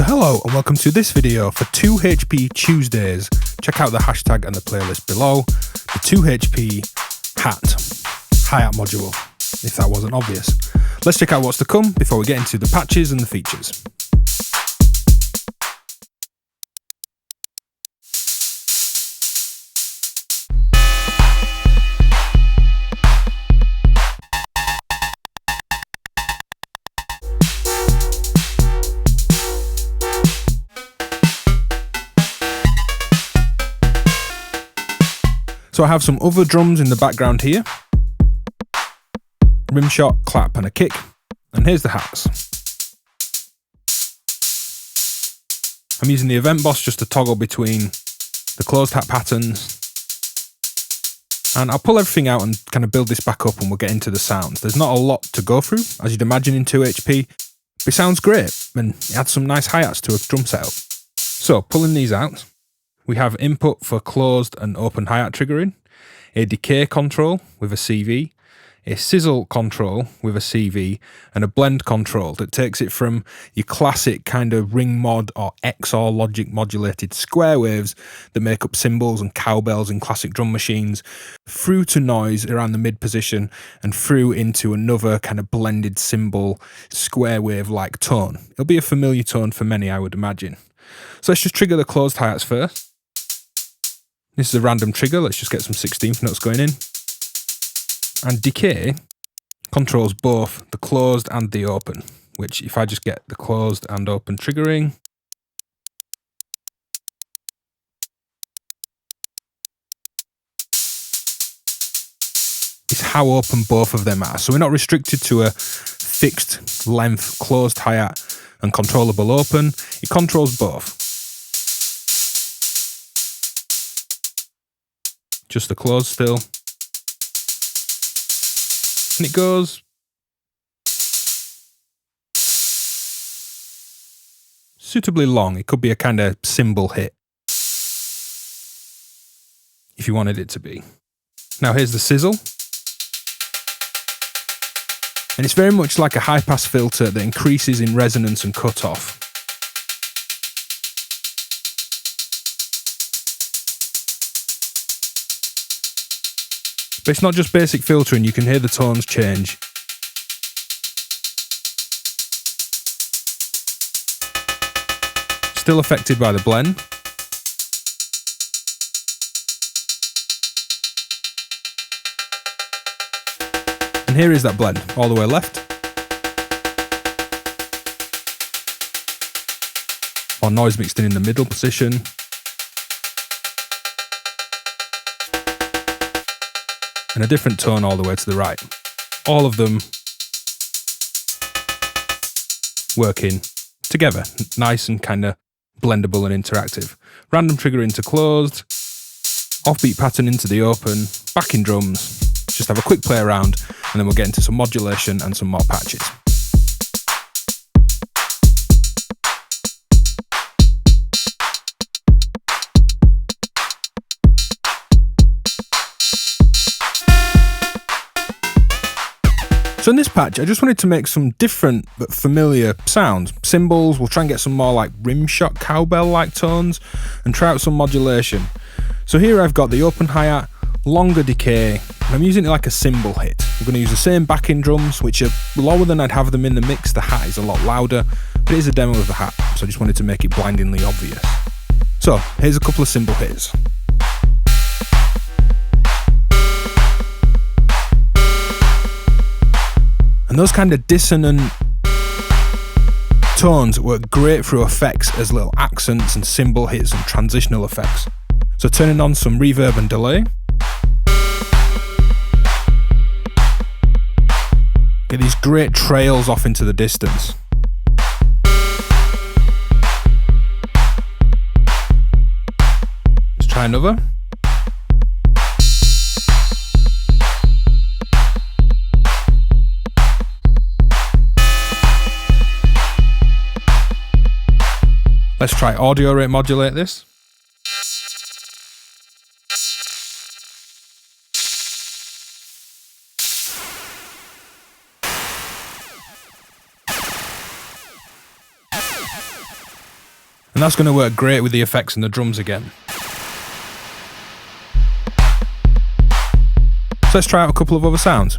So hello and welcome to this video for 2HP Tuesdays. Check out the hashtag and the playlist below. The 2HP hi-hat module, if that wasn't obvious. Let's check out what's to come before we get into the patches and the features. So I have some other drums in the background here. Rimshot, clap and a kick. And here's the hats. I'm using the Event Boss just to toggle between the closed hat patterns. And I'll pull everything out and kind of build this back up and we'll get into the sounds. There's not a lot to go through, as you'd imagine in 2HP. But it sounds great and it adds some nice hi-hats to a drum setup. So pulling these out. We have input for closed and open hi-hat triggering, a decay control with a CV, a sizzle control with a CV, and a blend control that takes it from your classic kind of ring mod or XOR logic modulated square waves that make up cymbals and cowbells in classic drum machines, through to noise around the mid position and through into another kind of blended cymbal square wave like tone. It'll be a familiar tone for many, I would imagine. So let's just trigger the closed hi-hats first. This is a random trigger, let's just get some 16th notes going in. And decay controls both the closed and the open, which if I just get the closed and open triggering, is how open both of them are. So we're not restricted to a fixed length closed hi-hat and controllable open, it controls both. Just the close still. And it goes suitably long. It could be a kind of cymbal hit if you wanted it to be. Now here's the sizzle. And it's very much like a high pass filter that increases in resonance and cutoff. But it's not just basic filtering, you can hear the tones change. Still affected by the blend. And here is that blend, all the way left. Or noise mixed in the middle position. And a different tone all the way to the right. All of them working together, nice and kind of blendable and interactive. Random trigger into closed, offbeat pattern into the open, back in drums. Just have a quick play around and then we'll get into some modulation and some more patches. So in this patch, I just wanted to make some different but familiar sounds. Cymbals, we'll try and get some more like rimshot cowbell-like tones and try out some modulation. So here I've got the open hi-hat, longer decay, and I'm using it like a cymbal hit. I'm going to use the same backing drums, which are lower than I'd have them in the mix. The hat is a lot louder, but it is a demo of the hat, so I just wanted to make it blindingly obvious. So here's a couple of cymbal hits. And those kind of dissonant tones work great through effects as little accents and cymbal hits and transitional effects. So turning on some reverb and delay. Get these great trails off into the distance. Let's try another. Let's try audio rate modulate this. And that's going to work great with the effects and the drums again. So let's try out a couple of other sounds.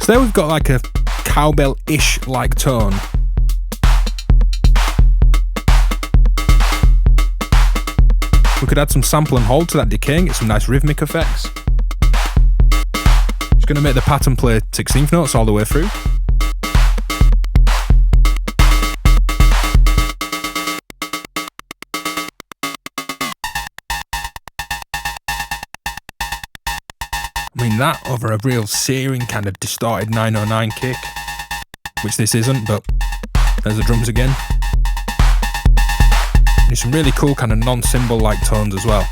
So there we've got like a cowbell-ish like tone. We could add some sample and hold to that decay and get some nice rhythmic effects. Just going to make the pattern play 16th notes all the way through. I mean, that over a real searing kind of distorted 909 kick, which this isn't, but there's the drums again. There's some really cool kind of non-cymbal like tones as well.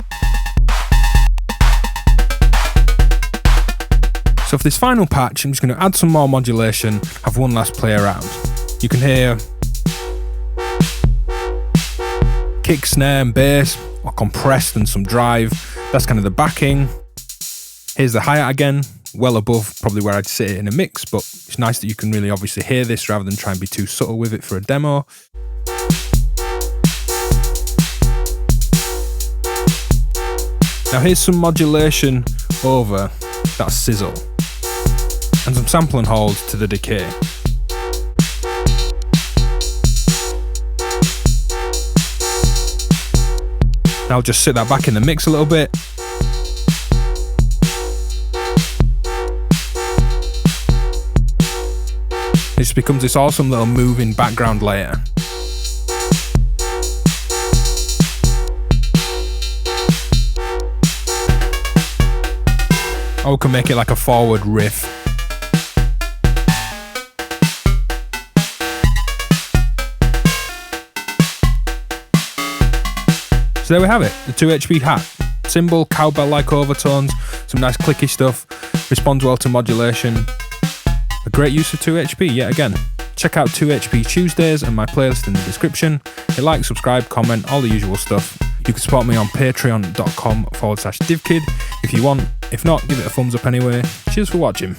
So for this final patch, I'm just going to add some more modulation, have one last play around. You can hear kick, snare and bass, or compressed and some drive. That's kind of the backing. Here's the hi-hat again, well above probably where I'd sit it in a mix, but it's nice that you can really obviously hear this rather than try and be too subtle with it for a demo. Now here's some modulation over that sizzle, and some sample and hold to the decay. Now I'll just sit that back in the mix a little bit. It just becomes this awesome little moving background layer. Or we can make it like a forward riff. So there we have it, the 2HP hat. Cymbal, cowbell-like overtones, some nice clicky stuff, responds well to modulation. A great use of 2HP yet again. Check out 2HP Tuesdays and my playlist in the description. Hit like, subscribe, comment, all the usual stuff. You can support me on patreon.com/divkid if you want. If not, give it a thumbs up anyway. Cheers for watching.